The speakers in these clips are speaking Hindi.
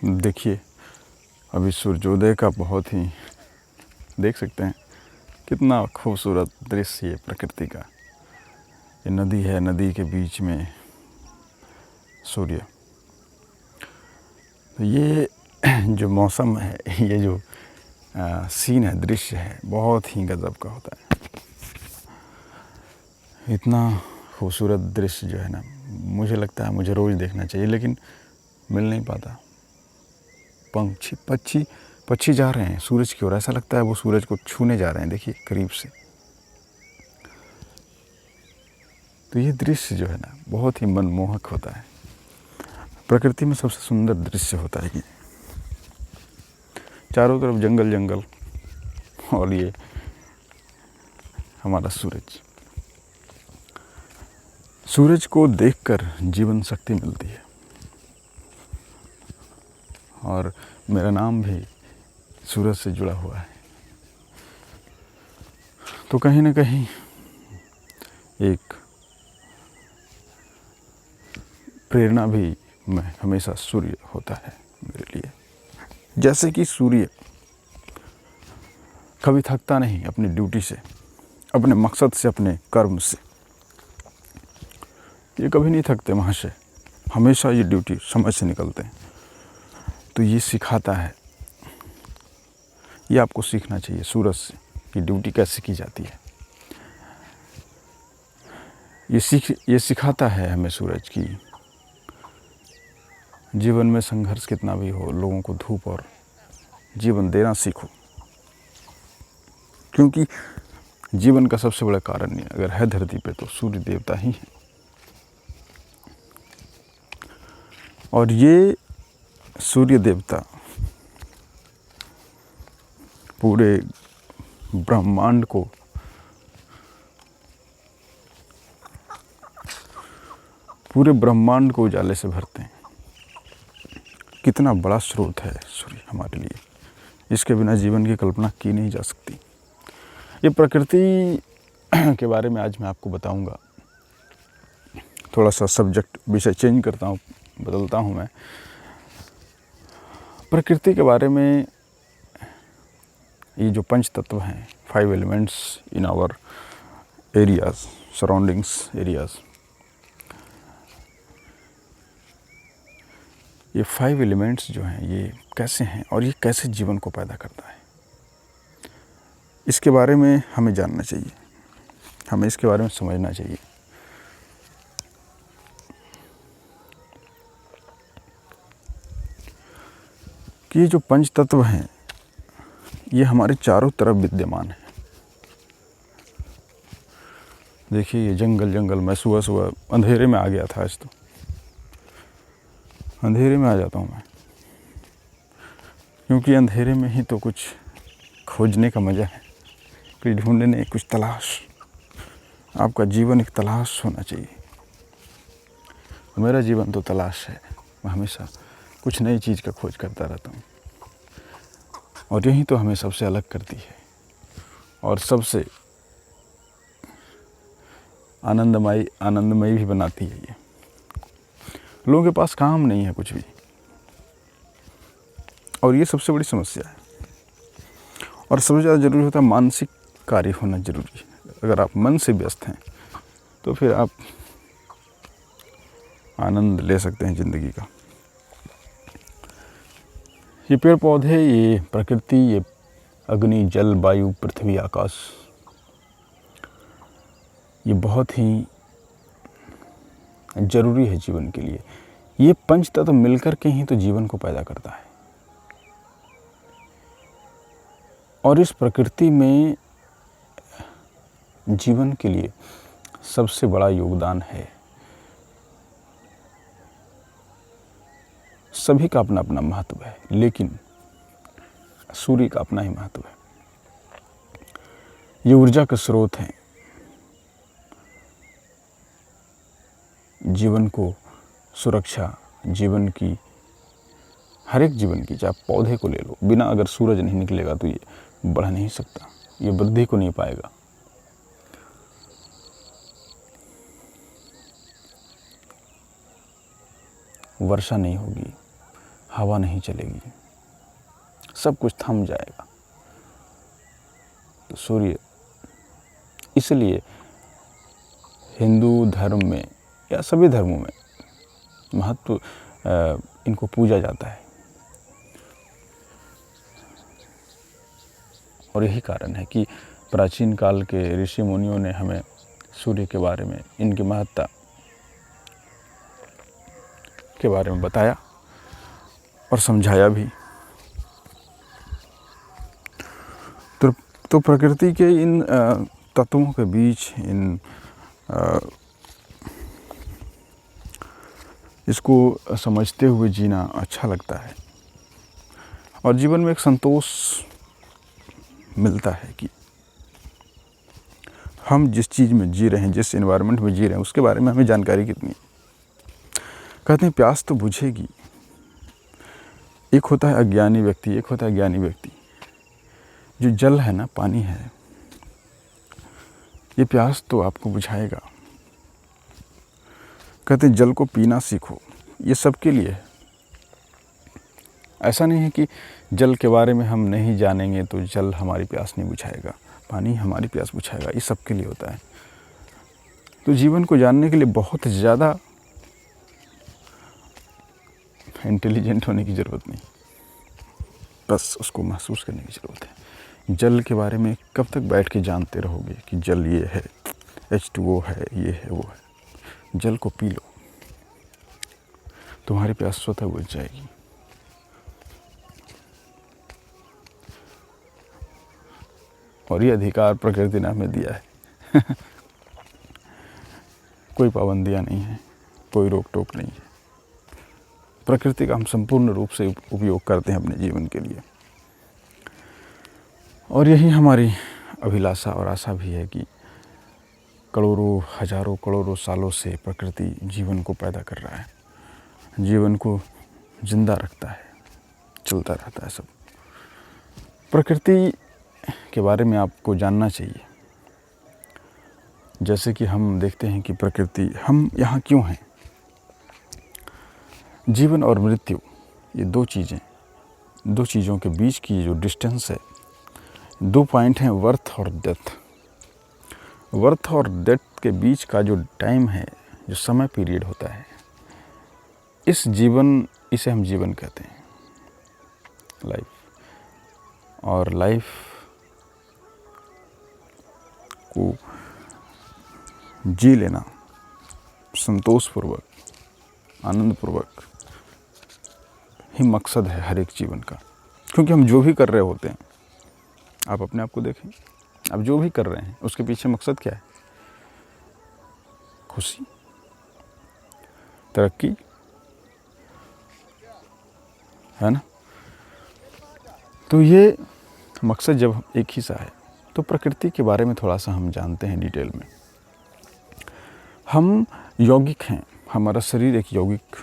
देखिए, अभी सूर्योदय का बहुत ही देख सकते हैं कितना खूबसूरत दृश्य है प्रकृति का। ये नदी है, नदी के बीच में सूर्य। तो ये जो मौसम है, ये जो सीन है, दृश्य है, बहुत ही गजब का होता है। इतना खूबसूरत दृश्य जो है ना, मुझे लगता है मुझे रोज़ देखना चाहिए, लेकिन मिल नहीं पाता। पक्षी जा रहे हैं सूरज की ओर, ऐसा लगता है वो सूरज को छूने जा रहे हैं। देखिए करीब से। तो ये दृश्य जो है ना, बहुत ही मनमोहक होता है। प्रकृति में सबसे सुंदर दृश्य होता है ये। चारों तरफ जंगल जंगल, और ये हमारा सूरज। सूरज को देखकर जीवन शक्ति मिलती है। और मेरा नाम भी सूरज से जुड़ा हुआ है। तो कहीं ना कहीं एक प्रेरणा भी मैं हमेशा सूर्य होता है मेरे लिए। जैसे कि सूर्य कभी थकता नहीं अपनी ड्यूटी से, अपने मकसद से, अपने कर्म से। ये कभी नहीं थकते वहाँ से, हमेशा ये ड्यूटी समय से निकलते हैं। तो ये सिखाता है, ये आपको सीखना चाहिए सूरज से कि ड्यूटी कैसे की जाती है। ये सिखाता है हमें सूरज की जीवन में संघर्ष कितना भी हो, लोगों को धूप और जीवन देना सीखो। क्योंकि जीवन का सबसे बड़ा कारण अगर है धरती पे, तो सूर्य देवता ही है। और ये सूर्य देवता पूरे ब्रह्मांड को उजाले से भरते हैं। कितना बड़ा स्रोत है सूर्य हमारे लिए, इसके बिना जीवन की कल्पना की नहीं जा सकती। ये प्रकृति के बारे में आज मैं आपको बताऊंगा। थोड़ा सा सब्जेक्ट, विषय चेंज करता हूँ, बदलता हूँ मैं। प्रकृति के बारे में ये जो पंच तत्व हैं, 5 elements in our areas, surroundings areas, ये 5 एलिमेंट्स जो हैं ये कैसे हैं और ये कैसे जीवन को पैदा करता है, इसके बारे में हमें जानना चाहिए, हमें इसके बारे में समझना चाहिए। कि ये जो पंच तत्व हैं ये हमारे चारों तरफ विद्यमान है। देखिए ये जंगल जंगल, मैं सुबह सुबह अंधेरे में आ गया था। आज तो अंधेरे में आ जाता हूँ मैं, क्योंकि अंधेरे में ही तो कुछ खोजने का मज़ा है, कुछ ढूंढने, कुछ तलाश। आपका जीवन एक तलाश होना चाहिए। मेरा जीवन तो तलाश है। मैं हमेशा कुछ नई चीज़ का खोज करता रहता हूँ, और यही तो हमें सबसे अलग करती है और सबसे आनंदमयी भी बनाती है। ये लोगों के पास काम नहीं है कुछ भी, और ये सबसे बड़ी समस्या है। और सबसे ज़्यादा ज़रूरी होता है मानसिक कार्य होना ज़रूरी है। अगर आप मन से व्यस्त हैं तो फिर आप आनंद ले सकते हैं ज़िंदगी का। ये पेड़ पौधे, ये प्रकृति, ये अग्नि, जल, वायु, पृथ्वी, आकाश, ये बहुत ही ज़रूरी है जीवन के लिए। ये पंच तत्व मिलकर के ही तो जीवन को पैदा करता है। और इस प्रकृति में जीवन के लिए सबसे बड़ा योगदान है। सभी का अपना अपना महत्व है, लेकिन सूर्य का अपना ही महत्व है। ये ऊर्जा का स्रोत है। जीवन को सुरक्षा, जीवन की, हर एक जीवन की, चाहे पौधे को ले लो, बिना अगर सूरज नहीं निकलेगा तो ये बढ़ नहीं सकता, ये वृद्धि को नहीं पाएगा। वर्षा नहीं होगी, हवा नहीं चलेगी, सब कुछ थम जाएगा। तो सूर्य इसलिए हिंदू धर्म में या सभी धर्मों में महत्व इनको पूजा जाता है। और यही कारण है कि प्राचीन काल के ऋषि मुनियों ने हमें सूर्य के बारे में, इनकी महत्ता के बारे में बताया और समझाया भी। तो प्रकृति के इन तत्वों के बीच इसको समझते हुए जीना अच्छा लगता है और जीवन में एक संतोष मिलता है कि हम जिस चीज़ में जी रहे हैं, जिस एनवायरनमेंट में जी रहे हैं, उसके बारे में हमें जानकारी कितनी। कहते हैं प्यास तो बुझेगी। एक होता है अज्ञानी व्यक्ति, एक होता है ज्ञानी व्यक्ति। जो जल है ना, पानी है, ये प्यास तो आपको बुझाएगा। कहते हैं जल को पीना सीखो, ये सबके लिए है। ऐसा नहीं है कि जल के बारे में हम नहीं जानेंगे तो जल हमारी प्यास नहीं बुझाएगा, पानी हमारी प्यास बुझाएगा। ये सबके लिए होता है। तो जीवन को जानने के लिए बहुत ज़्यादा इंटेलिजेंट होने की ज़रूरत नहीं, बस उसको महसूस करने की ज़रूरत है। जल के बारे में कब तक बैठ के जानते रहोगे कि जल ये है, H2O है, ये है, वो है। जल को पी लो, तुम्हारी प्यास स्वतः बुझ जाएगी। और ये अधिकार प्रकृति ने हमें दिया है। कोई पाबंदियां नहीं है, कोई रोक टोक नहीं है। प्रकृति का हम संपूर्ण रूप से उपयोग करते हैं अपने जीवन के लिए। और यही हमारी अभिलाषा और आशा भी है कि करोड़ों, हजारों, करोड़ों सालों से प्रकृति जीवन को पैदा कर रहा है, जीवन को जिंदा रखता है, चलता रहता है सब। प्रकृति के बारे में आपको जानना चाहिए। जैसे कि हम देखते हैं कि प्रकृति, हम यहाँ क्यों हैं। जीवन और मृत्यु, ये दो चीज़ों के बीच की जो डिस्टेंस है, 2 पॉइंट हैं, वर्थ और डेथ। वर्थ और डेथ के बीच का जो टाइम है, जो समय पीरियड होता है, इसे हम जीवन कहते हैं, लाइफ। और लाइफ को जी लेना संतोषपूर्वक, आनंदपूर्वक ही मकसद है हर एक जीवन का। क्योंकि हम जो भी कर रहे होते हैं, आप अपने आप को देखें, आप जो भी कर रहे हैं उसके पीछे मकसद क्या है? खुशी, तरक्की, है ना? तो ये मकसद जब एक ही सा है, तो प्रकृति के बारे में थोड़ा सा हम जानते हैं डिटेल में। हम यौगिक हैं, हमारा शरीर एक यौगिक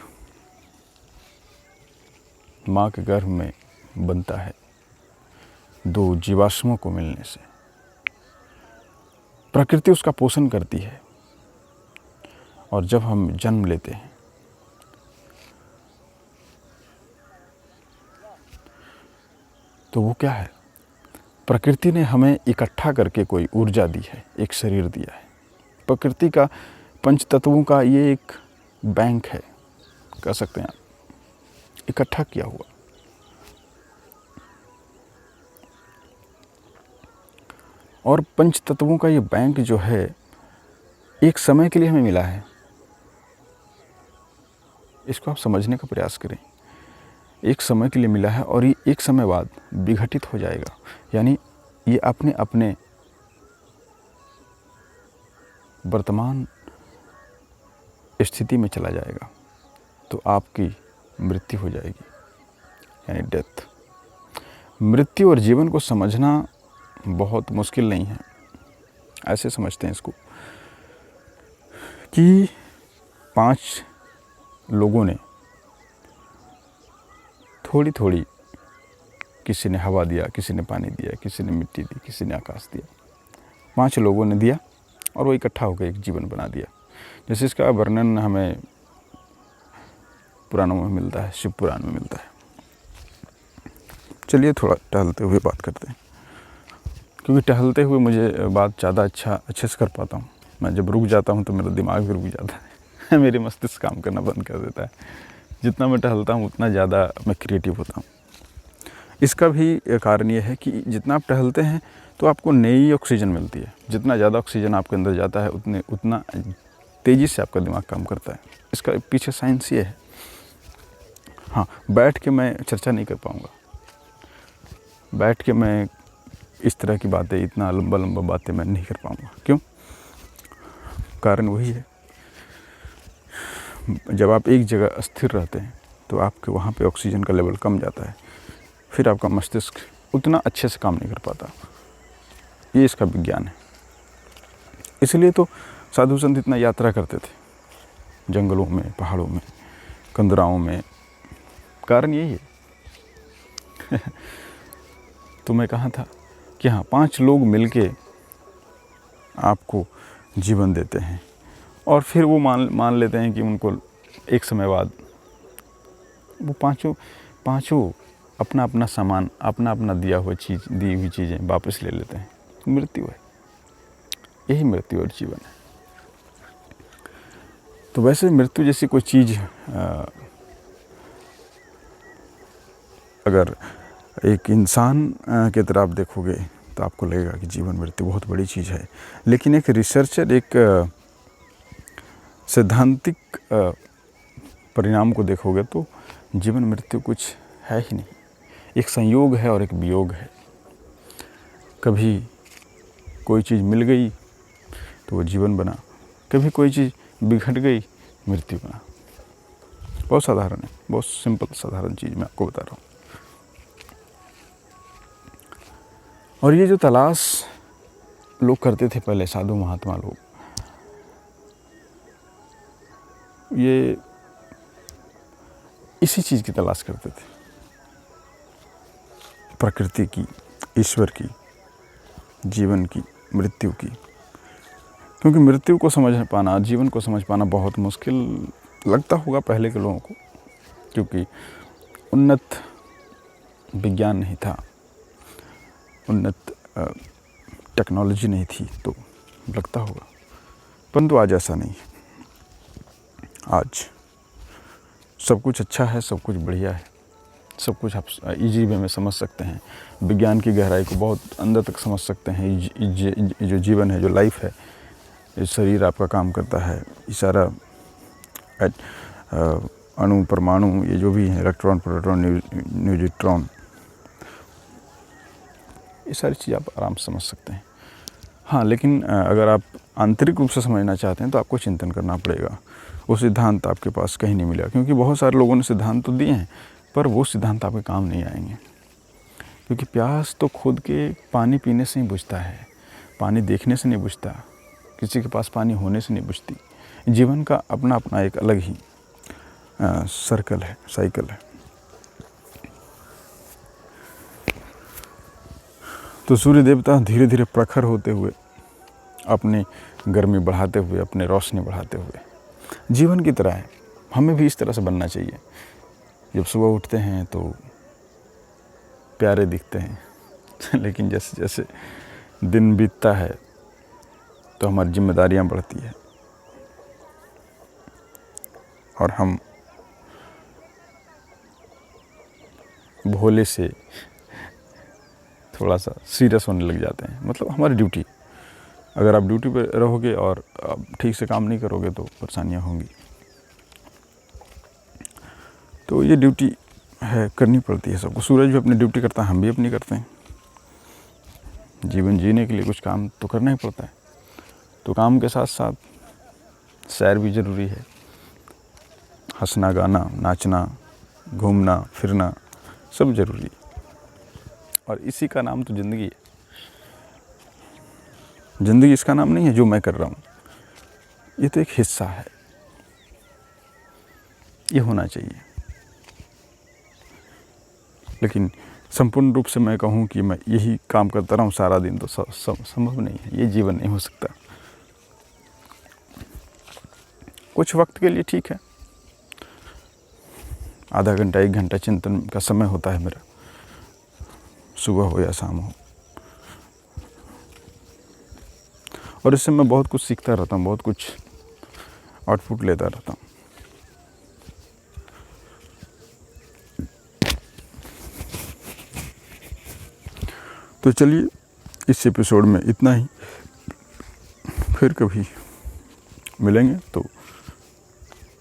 माँ के गर्भ में बनता है 2 जीवाश्मों को मिलने से। प्रकृति उसका पोषण करती है। और जब हम जन्म लेते हैं तो वो क्या है? प्रकृति ने हमें इकट्ठा करके कोई ऊर्जा दी है, एक शरीर दिया है। प्रकृति का, पंच तत्वों का ये एक बैंक है, कह सकते हैं आप, इकट्ठा किया हुआ। और पंच तत्वों का ये बैंक जो है, एक समय के लिए हमें मिला है। इसको आप समझने का प्रयास करें। एक समय के लिए मिला है और ये एक समय बाद विघटित हो जाएगा, यानी ये अपने अपने वर्तमान स्थिति में चला जाएगा, तो आपकी मृत्यु हो जाएगी, यानी डेथ। मृत्यु और जीवन को समझना बहुत मुश्किल नहीं है। ऐसे समझते हैं इसको कि 5 लोगों ने थोड़ी थोड़ी, किसी ने हवा दिया, किसी ने पानी दिया, किसी ने मिट्टी दी, किसी ने आकाश दिया। 5 लोगों ने दिया और वो इकट्ठा होकर एक जीवन बना दिया। जैसे इसका वर्णन हमें पुराणों में मिलता है, शिव पुराण में मिलता है। चलिए थोड़ा टहलते हुए बात करते हैं, क्योंकि टहलते हुए मुझे बात ज़्यादा अच्छे से कर पाता हूँ। मैं जब रुक जाता हूँ तो मेरा दिमाग भी रुक जाता है मेरी मस्तिष्क काम करना बंद कर देता है। जितना मैं टहलता हूँ उतना ज़्यादा मैं क्रिएटिव होता हूँ। इसका भी कारण ये है कि जितना आप टहलते हैं तो आपको नई ऑक्सीजन मिलती है। जितना ज़्यादा ऑक्सीजन आपके अंदर जाता है उतना तेज़ी से आपका दिमाग काम करता है। इसका पीछे साइंस ये है। हाँ, बैठ के मैं चर्चा नहीं कर पाऊँगा। बैठ के मैं इस तरह की बातें, इतना लंबा बातें मैं नहीं कर पाऊँगा। क्यों? कारण वही है, जब आप एक जगह स्थिर रहते हैं तो आपके वहाँ पे ऑक्सीजन का लेवल कम जाता है, फिर आपका मस्तिष्क उतना अच्छे से काम नहीं कर पाता। ये इसका विज्ञान है। इसलिए तो साधु संत इतना यात्रा करते थे, जंगलों में, पहाड़ों में, कंदराओं में। कारण यही है तो मैं कहा था कि हाँ, 5 लोग मिलके आपको जीवन देते हैं और फिर वो मान लेते हैं कि उनको एक समय बाद वो पाँचों अपना अपना सामान, अपना अपना दी हुई चीज़ें वापस ले लेते हैं। मृत्यु है, यही मृत्यु और जीवन है। तो वैसे मृत्यु जैसी कोई चीज़ अगर एक इंसान की तरह आप देखोगे तो आपको लगेगा कि जीवन मृत्यु बहुत बड़ी चीज़ है। लेकिन एक रिसर्चर एक सैद्धांतिक परिणाम को देखोगे तो जीवन मृत्यु कुछ है ही नहीं। एक संयोग है और एक वियोग है। कभी कोई चीज़ मिल गई तो वो जीवन बना, कभी कोई चीज़ बिगड़ गई, मृत्यु बना। बहुत साधारण है, बहुत सिंपल साधारण चीज़ मैं आपको बता रहा हूँ। और ये जो तलाश लोग करते थे पहले, साधु महात्मा लोग, ये इसी चीज़ की तलाश करते थे, प्रकृति की, ईश्वर की, जीवन की, मृत्यु की। क्योंकि मृत्यु को समझ पाना, जीवन को समझ पाना बहुत मुश्किल लगता होगा पहले के लोगों को, क्योंकि उन्नत विज्ञान नहीं था, उन्नत टेक्नोलॉजी नहीं थी, तो लगता होगा। परंतु आज ऐसा नहीं है। आज सब कुछ अच्छा है, सब कुछ बढ़िया है, सब कुछ आप इजी वे में समझ सकते हैं। विज्ञान की गहराई को बहुत अंदर तक समझ सकते हैं। जो जीवन है, जो लाइफ है, ये शरीर आपका काम करता है, ये सारा अणु, परमाणु, ये जो भी है, इलेक्ट्रॉन, प्रोटॉन, न्यूट्रॉन, ये सारी चीज़ आप आराम से समझ सकते हैं। हाँ, लेकिन अगर आप आंतरिक रूप से समझना चाहते हैं तो आपको चिंतन करना पड़ेगा। वो सिद्धांत आपके पास कहीं नहीं मिलेगा, क्योंकि बहुत सारे लोगों ने सिद्धांत तो दिए हैं, पर वो सिद्धांत आपके काम नहीं आएंगे। क्योंकि प्यास तो खुद के पानी पीने से ही बुझता है, पानी देखने से नहीं बुझता, किसी के पास पानी होने से नहीं बुझती। जीवन का अपना अपना एक अलग ही सर्कल है, साइकिल है। तो सूर्य देवता धीरे धीरे प्रखर होते हुए, अपनी गर्मी बढ़ाते हुए, अपने रोशनी बढ़ाते हुए, जीवन की तरह है। हमें भी इस तरह से बनना चाहिए। जब सुबह उठते हैं तो प्यारे दिखते हैं लेकिन जैसे जैसे दिन बीतता है तो हमारी जिम्मेदारियां बढ़ती है और हम भोले से थोड़ा सा सीरियस होने लग जाते हैं। मतलब हमारी ड्यूटी, अगर आप ड्यूटी पे रहोगे और आप ठीक से काम नहीं करोगे तो परेशानियां होंगी। तो ये ड्यूटी है, करनी पड़ती है सबको। सूरज भी अपनी ड्यूटी करता है, हम भी अपनी करते हैं। जीवन जीने के लिए कुछ काम तो करना ही पड़ता है। तो काम के साथ साथ सैर भी ज़रूरी है, हंसना, गाना, नाचना, घूमना फिरना सब ज़रूरी है। और इसी का नाम तो ज़िंदगी है। ज़िंदगी इसका नाम नहीं है जो मैं कर रहा हूँ, ये तो एक हिस्सा है, ये होना चाहिए। लेकिन संपूर्ण रूप से मैं कहूँ कि मैं यही काम करता रहूँ सारा दिन, तो संभव नहीं है। ये जीवन नहीं हो सकता। कुछ वक्त के लिए ठीक है, आधा घंटा 1 घंटा चिंतन का समय होता है मेरा, सुबह हो या शाम हो। और इससे मैं बहुत कुछ सीखता रहता हूँ, बहुत कुछ आउटपुट लेता रहता हूँ। तो चलिए इस एपिसोड में इतना ही, फिर कभी मिलेंगे तो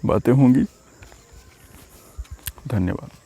बातें होंगी। धन्यवाद।